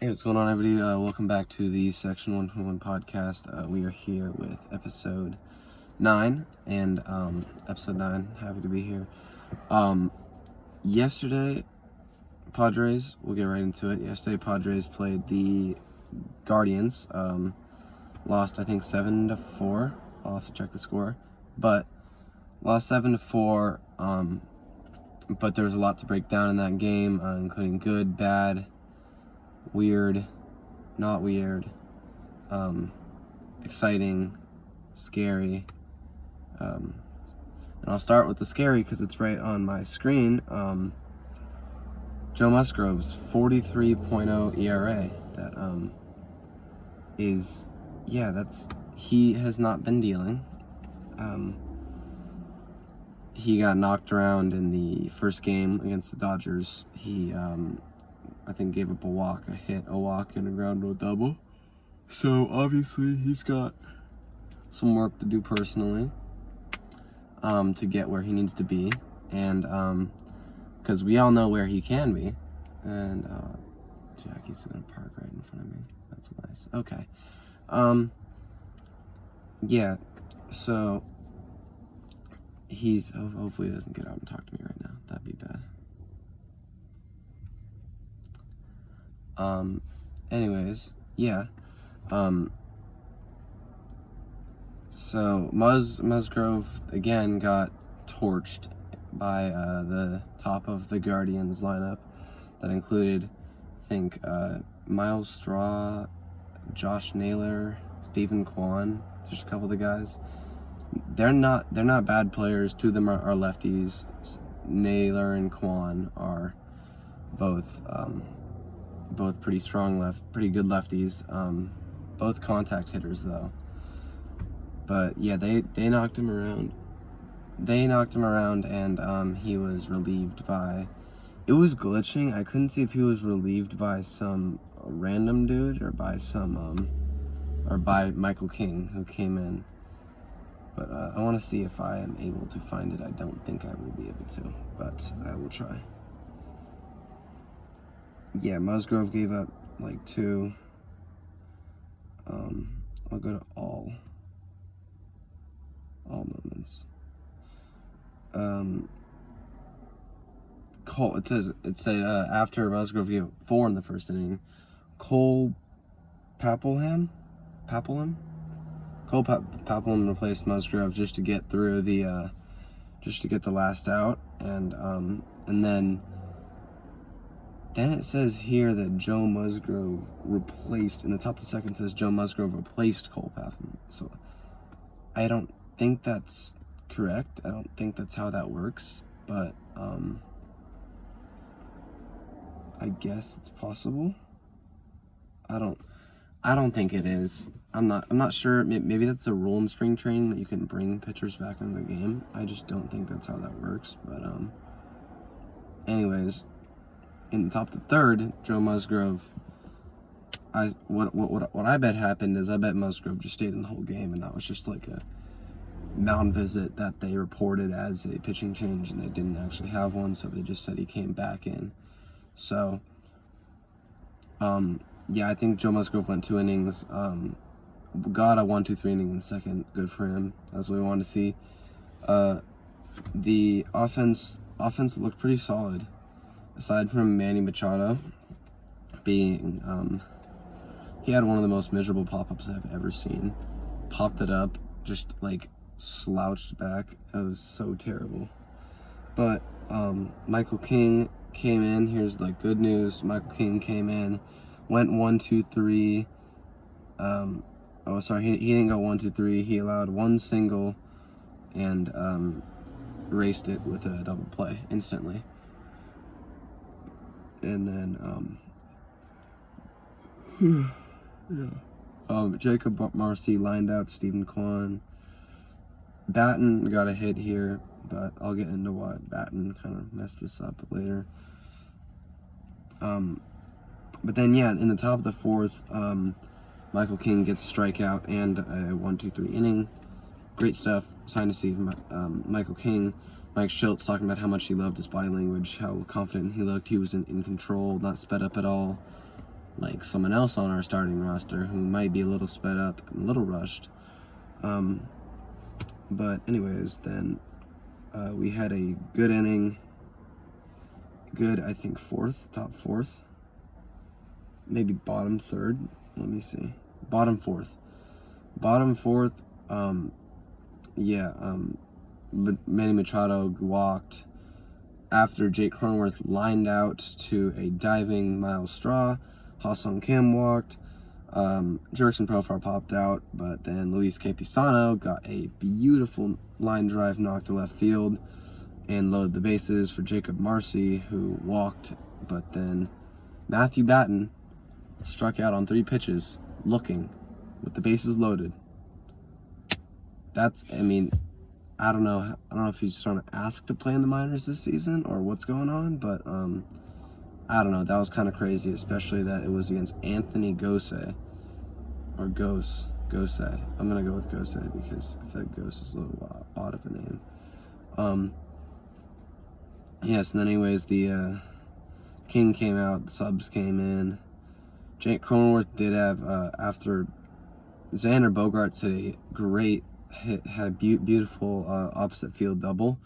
Hey, what's going on, everybody? Welcome back to the Section 121 podcast. We are here with episode 9, and episode 9, happy to be here. Yesterday, Padres, we'll get right into it. Yesterday, Padres played the Guardians, lost, I think, 7-4. I'll have to check the score, but lost 7-4, but there was a lot to break down in that game, including good, bad, weird, not weird, exciting, scary, and I'll start with the scary because it's right on my screen. Joe Musgrove's 43.0 ERA. That is, he has not been dealing. He got knocked around in the first game against the Dodgers. He I think gave up a hit, and a ground rule double. So obviously he's got some work to do personally to get where he needs to be, and because we all know where he can be. And Jackie's gonna park right in front of me. That's nice. Okay. Yeah. So he's hopefully he doesn't get out and talk to me right now. That'd be bad. Anyways, yeah. So Musgrove again got torched by the top of the Guardians lineup that included, I think, Miles Straw, Josh Naylor, Stephen Kwan, just a couple of the guys. They're not bad players. Two of them are lefties. Naylor and Kwan are both pretty pretty good lefties. Both contact hitters though. But yeah, they knocked him around. And he was relieved by. It was glitching. I couldn't see if he was relieved by some random dude or by or by Micheal King, who came in. But I want to see if I am able to find it. I don't think I will be able to, but I will try. Yeah, Musgrove gave up like 2. I'll go to all moments. Cole. It said after Musgrove gave up 4 in the first inning, Cole Papelham replaced Musgrove just to get through the last out, and then it says here that Joe Musgrove replaced, in the top of the second says Joe Musgrove replaced Cole Papelham. So I don't think that's correct. I don't think that's how that works, but I guess it's possible. I don't think it is. I'm not sure. Maybe that's a rule in spring training that you can bring pitchers back into the game. I just don't think that's how that works. But anyways, in the top of the third, Joe Musgrove. What I bet happened is I bet Musgrove just stayed in the whole game, and that was just like a mound visit that they reported as a pitching change, and they didn't actually have one, so they just said he came back in. So, yeah, I think Joe Musgrove went 2 innings. Got a 1-2-3 inning in the second. Good for him. That's what we wanted to see. The offense looked pretty solid, aside from Manny Machado being he had one of the most miserable pop-ups I've ever seen. Popped it up, just like slouched back. It was so terrible. But Micheal King came in. Here's like good news. Micheal King came in, went 1-2-3. He didn't go 1-2-3. He allowed 1 single and raced it with a double play instantly. And then Jacob Marcy lined out Stephen Kwan. Batten got a hit here, but I'll get into why Batten kind of messed this up later. But then, yeah, in the top of the fourth, Micheal King gets a strikeout and a 1-2-3 inning. Great stuff. Signed to see Micheal King. Mike Schultz talking about how much he loved his body language, how confident he looked. He was in control, not sped up at all. like someone else on our starting roster who might be a little sped up and a little rushed. But anyways, then we had a good inning. Good, I think top fourth, maybe bottom third. Let me see, bottom fourth. Manny Machado walked after Jake Cronenworth lined out to a diving Miles Straw. Ha-Seong Kim walked. Jurickson Profar popped out, but then Luis Campusano got a beautiful line drive knocked to left field and loaded the bases for Jacob Marcy, who walked, but then Matthew Batten struck out on 3 pitches, looking, with the bases loaded. That's, I mean, I don't know if he's trying to ask to play in the minors this season or what's going on, but I don't know. That was kind of crazy, especially that it was against Anthony Gose, or Gose. I'm gonna go with Gose because I feel like Gose is a little odd of a name. Yes, and then anyways, the King came out, the subs came in. Jake Cronenworth did have, after Xander Bogaerts hit a great hit, had a beautiful opposite field double,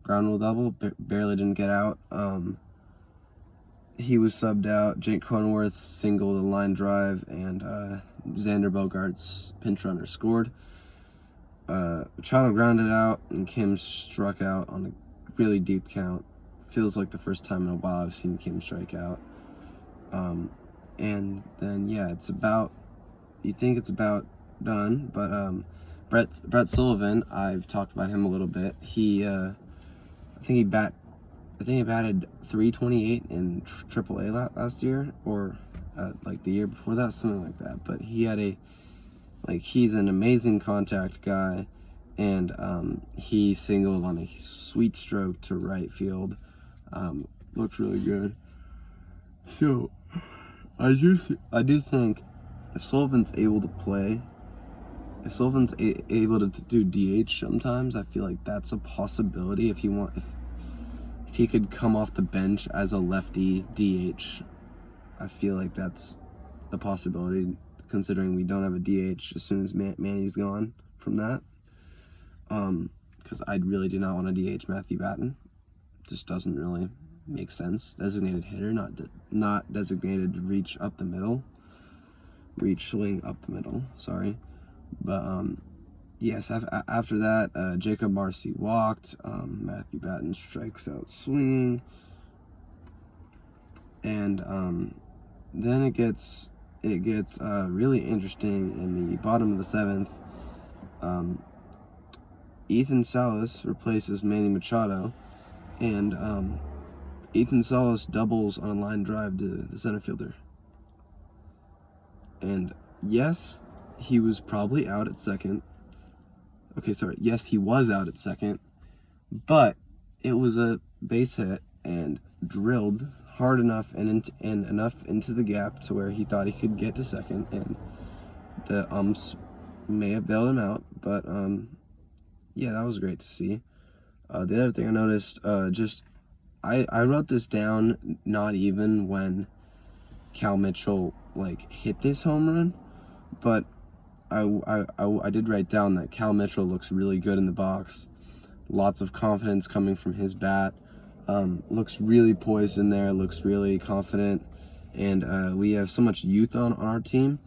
ground rule double, barely didn't get out. He was subbed out. Jake Cronenworth singled a line drive, and Xander Bogaerts pinch runner scored. Machado grounded out, and Kim struck out on a really deep count. Feels like the first time in a while I've seen Kim strike out. And then you think it's about done, but Brett Sullivan, I've talked about him a little bit. I think he batted .328 in AAA last year, or like the year before that, something like that. But he's an amazing contact guy, and he singled on a sweet stroke to right field. Looked really good. So I do think if Sullivan's able to play, if Sullivan's able to do DH sometimes, I feel like that's a possibility. If he could come off the bench as a lefty DH, I feel like that's a possibility, considering we don't have a DH as soon as Manny's gone from that. Because I really do not want to DH Matthew Batten. Just doesn't really make sense. Designated hitter, not designated to swing up the middle, sorry. But yes, after that, Jacob Marcy walked. Matthew Batten strikes out swinging, and then it gets really interesting in the bottom of the 7th. Ethan Salas replaces Manny Machado, and Ethan Salas doubles on a line drive to the center fielder. And yes, he was probably out at second. Yes, he was out at second, but it was a base hit and drilled hard enough and enough into the gap to where he thought he could get to second, and the umps may have bailed him out, but yeah, that was great to see. The other thing I noticed, I wrote this down not even when Cal Mitchell hit this home run, but I did write down that Cal Mitchell looks really good in the box. Lots of confidence coming from his bat. Looks really poised in there, looks really confident, and we have so much youth on our team.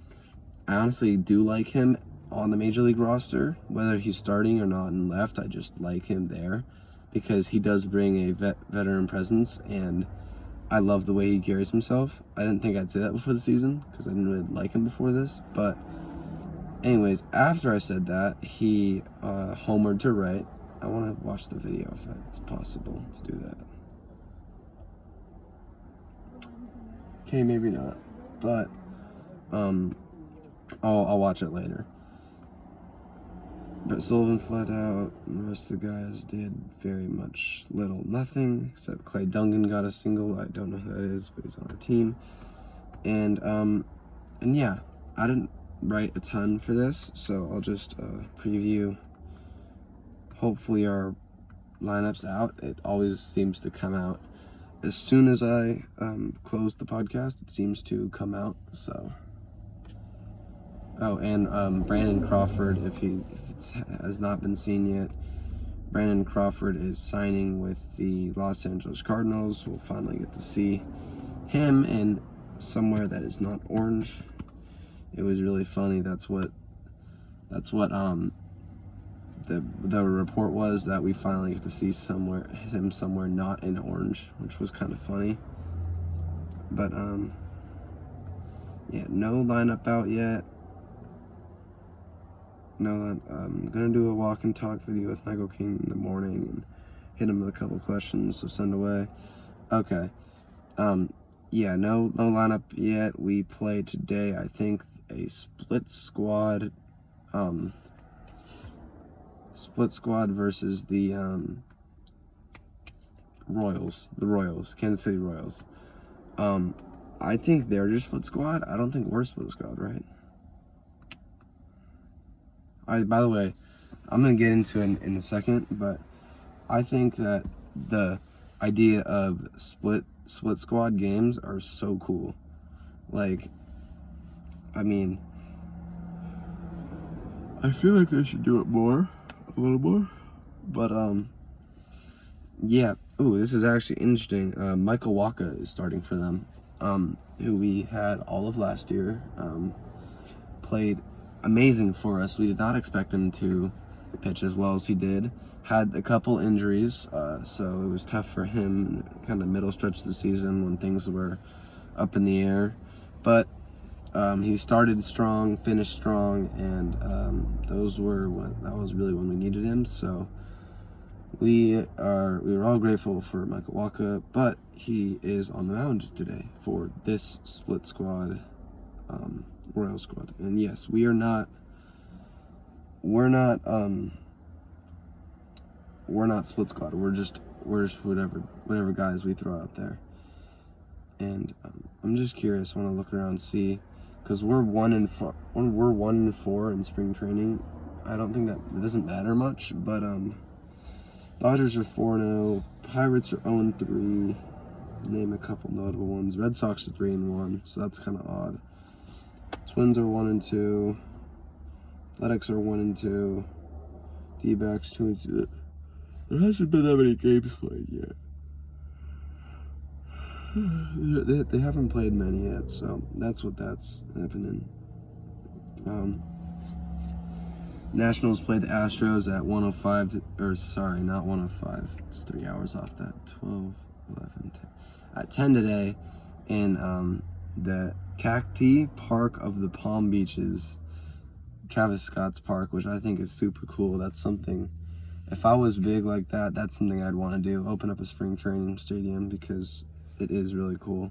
I honestly do like him on the Major League roster, whether he's starting or not in left. I just like him there because he does bring a veteran presence, and I love the way he carries himself. I didn't think I'd say that before the season because I didn't really like him before this, but anyways, after I said that, he homered to right. I want to watch the video if it's possible to do that. Okay, maybe not, but I'll watch it later. But Sullivan flat out. The rest of the guys did very much nothing, except Clay Dungan got a single. I don't know who that is, but he's on our team. And yeah, I didn't write a ton for this, so I'll just preview. Hopefully our lineup's out. It always seems to come out as soon as I close the podcast, it seems to come out. So, oh, and Brandon Crawford, if it has not been seen yet, Brandon Crawford is signing with the Los Angeles Cardinals. We'll finally get to see him in somewhere that is not orange. It was really funny. That's what the report was, that we finally get to see him somewhere not in orange, which was kind of funny. But yeah, no lineup out yet. No, I'm gonna do a walk and talk video with Micheal King in the morning and hit him with a couple questions, so send away. Okay. Yeah, no lineup yet. We play today, I think, a split squad versus the Royals, Kansas City Royals. I think they're just split squad. I don't think we're split squad, right? By the way, I'm gonna get into it in a second, but I think that the idea of split squad games are so cool. Like, I mean, I feel like they should do it a little more. But yeah. Ooh, this is actually interesting. Michael Wacha is starting for them. Who we had all of last year. Played amazing for us. We did not expect him to pitch as well as he did. Had a couple injuries, so it was tough for him kind of middle stretch of the season when things were up in the air. But he started strong, finished strong, and that was really when we needed him. So we were all grateful for Michael Wacha, but he is on the mound today for this split squad, Royal squad. And yes, we're not split squad. We're just whatever guys we throw out there. And I'm just curious. I want to look around and see, because we're 1-4. We're 1-4 in spring training. I don't think that it doesn't matter much, but Dodgers are 4-0. Pirates are 0-3. Name a couple notable ones. Red Sox are 3-1, so that's kind of odd. Twins are 1-2. Athletics are 1-2. D-backs 2-2. There hasn't been that many games played yet. They haven't played many yet, so that's happening. Nationals played the Astros at 105, not 105. It's 3 hours off that. 12, 11, 10. At 10 today in the Cacti Park of the Palm Beaches, Travis Scott's park, which I think is super cool. That's something, if I was big like that, that's something I'd want to do. Open up a spring training stadium, because it is really cool.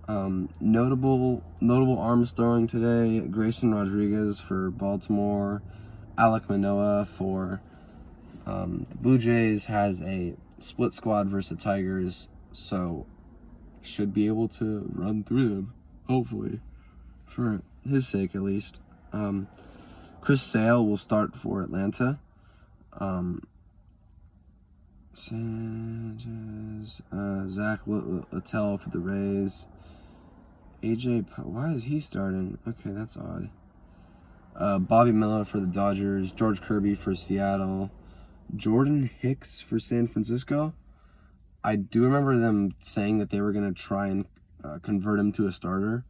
Notable arms throwing today: Grayson Rodriguez for Baltimore, Alek Manoah for the Blue Jays has a split squad versus the Tigers, so should be able to run through them, hopefully, for his sake at least. Chris Sale will start for Atlanta. Sanchez, Zach Littell for the Rays. Why is he starting? Okay, that's odd. Bobby Miller for the Dodgers. George Kirby for Seattle. Jordan Hicks for San Francisco. I do remember them saying that they were going to try and convert him to a starter,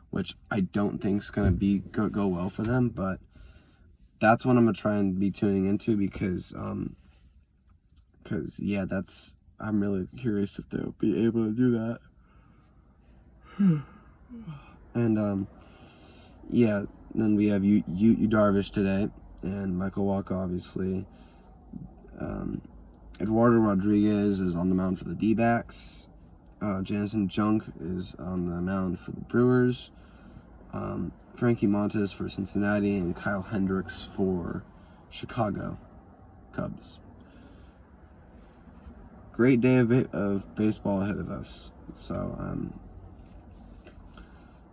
which I don't think is going to go well for them, but that's what I'm going to try and be tuning into, because yeah, I'm really curious if they'll be able to do that. And yeah, then we have Yu Darvish today, and Michael Wacha, obviously. Eduardo Rodriguez is on the mound for the D-backs. Jansen Junk is on the mound for the Brewers. Frankie Montas for Cincinnati, and Kyle Hendricks for Chicago Cubs. Great day of baseball ahead of us. So,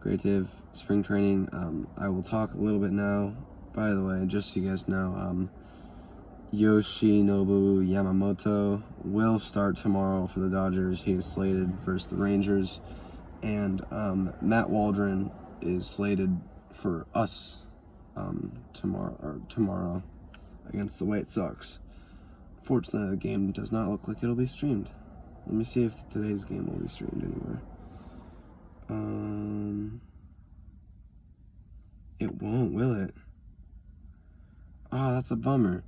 great day of spring training. I will talk a little bit now. By the way, just so you guys know, Yoshinobu Yamamoto will start tomorrow for the Dodgers. He is slated versus the Rangers. And Matt Waldron is slated for us tomorrow against the White Sox. Fortunately, the game does not look like it'll be streamed. Let me see if today's game will be streamed anywhere. It won't, will it? Oh, that's a bummer.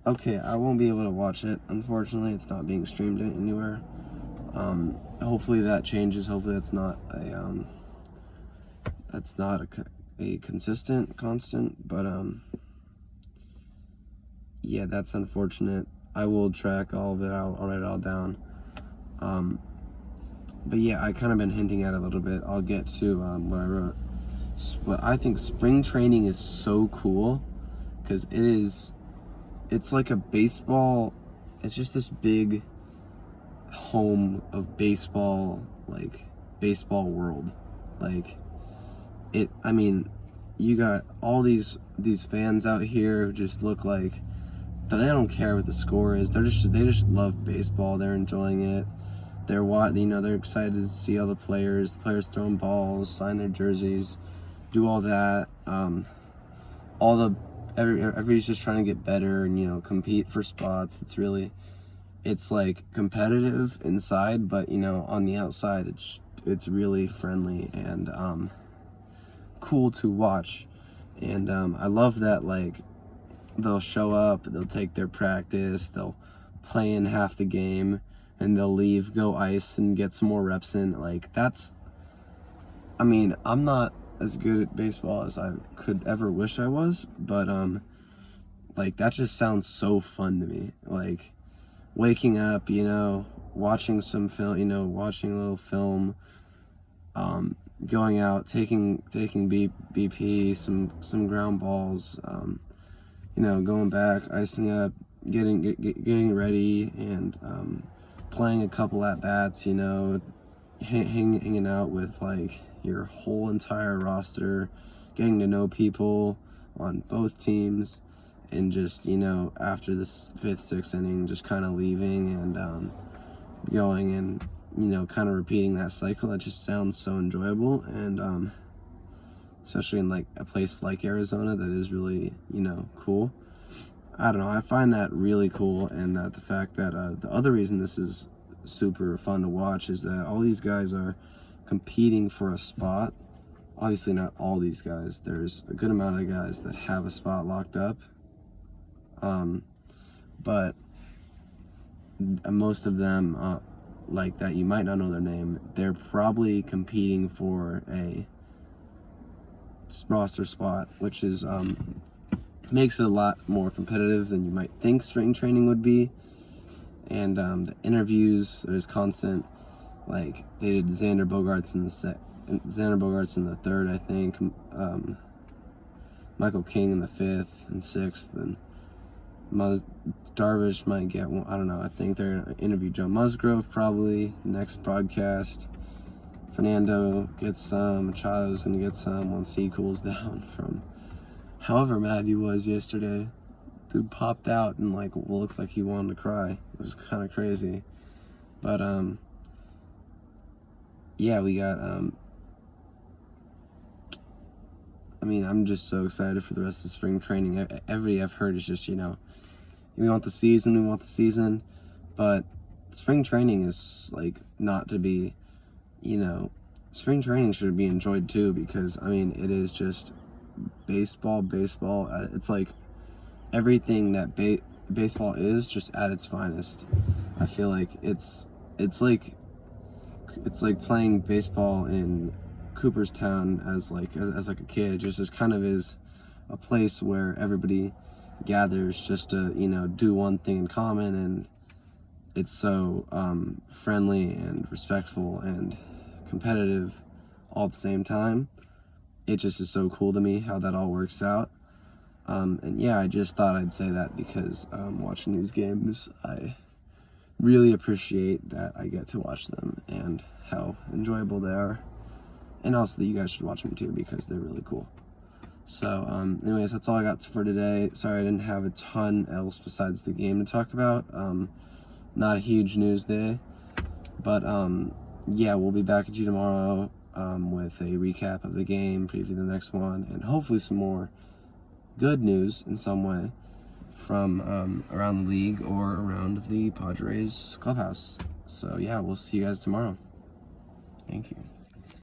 Okay, I won't be able to watch it. Unfortunately, it's not being streamed anywhere. Hopefully that changes. Hopefully that's not a constant. But yeah, that's unfortunate. I will track all of it. I'll write it all down. But yeah, I kind of been hinting at it a little bit. I'll get to what I wrote. But I think spring training is so cool because it's like a baseball. It's just this big home of baseball, like baseball world. Like it. I mean, you got all these fans out here who just look like they don't care what the score is. They just love baseball. They're enjoying it. They're excited to see all the players throwing balls, sign their jerseys, do all that. Everybody's just trying to get better and compete for spots. It's like competitive inside, but on the outside it's really friendly and cool to watch. And I love that, like, they'll show up, they'll take their practice, they'll play in half the game, and they'll leave, go ice, and get some more reps in. Like, I'm not as good at baseball as I could ever wish I was, but, like, that just sounds so fun to me. Like, waking up, watching some film, watching a little film, going out, taking BP, some ground balls, going back, icing up, getting ready, and playing a couple at bats, hanging out with like your whole entire roster, getting to know people on both teams, and just after this 5th, 6th inning, just kind of leaving and going and kind of repeating that cycle. That just sounds so enjoyable, and especially in like a place like Arizona that is really cool. I don't know, I find that really cool, and that the fact that the other reason this is super fun to watch is that all these guys are competing for a spot. Obviously not all these guys. There's a good amount of guys that have a spot locked up, but most of them like that you might not know their name, they're probably competing for a roster spot, which is makes it a lot more competitive than you might think spring training would be. And the interviews, there's constant, like they did Xander Bogaerts in the 3rd, I think, Michael King in the 5th and 6th, and Darvish might get one. I don't know. I think they're going to interview Joe Musgrove probably next broadcast. Fernando gets some. Machado's going to get some once he cools down from however mad he was yesterday. Dude popped out and like looked like he wanted to cry. It was kind of crazy. But yeah, we got I'm just so excited for the rest of spring training. Every I've heard is just we want the season, but spring training is like not to be, spring training should be enjoyed too, because it is just baseball. It's like everything that baseball is, just at its finest. I feel like it's like playing baseball in Cooperstown as a kid. It just kind of is a place where everybody gathers just to do one thing in common, and it's so friendly and respectful and competitive all at the same time. It just is so cool to me how that all works out. And yeah, I just thought I'd say that because watching these games, I really appreciate that I get to watch them and how enjoyable they are, and also that you guys should watch them too because they're really cool. So, anyways, that's all I got for today. Sorry I didn't have a ton else besides the game to talk about. Not a huge news day. But, yeah, we'll be back at you tomorrow with a recap of the game, preview the next one, and hopefully some more good news in some way from around the league or around the Padres clubhouse. So, yeah, we'll see you guys tomorrow. Thank you.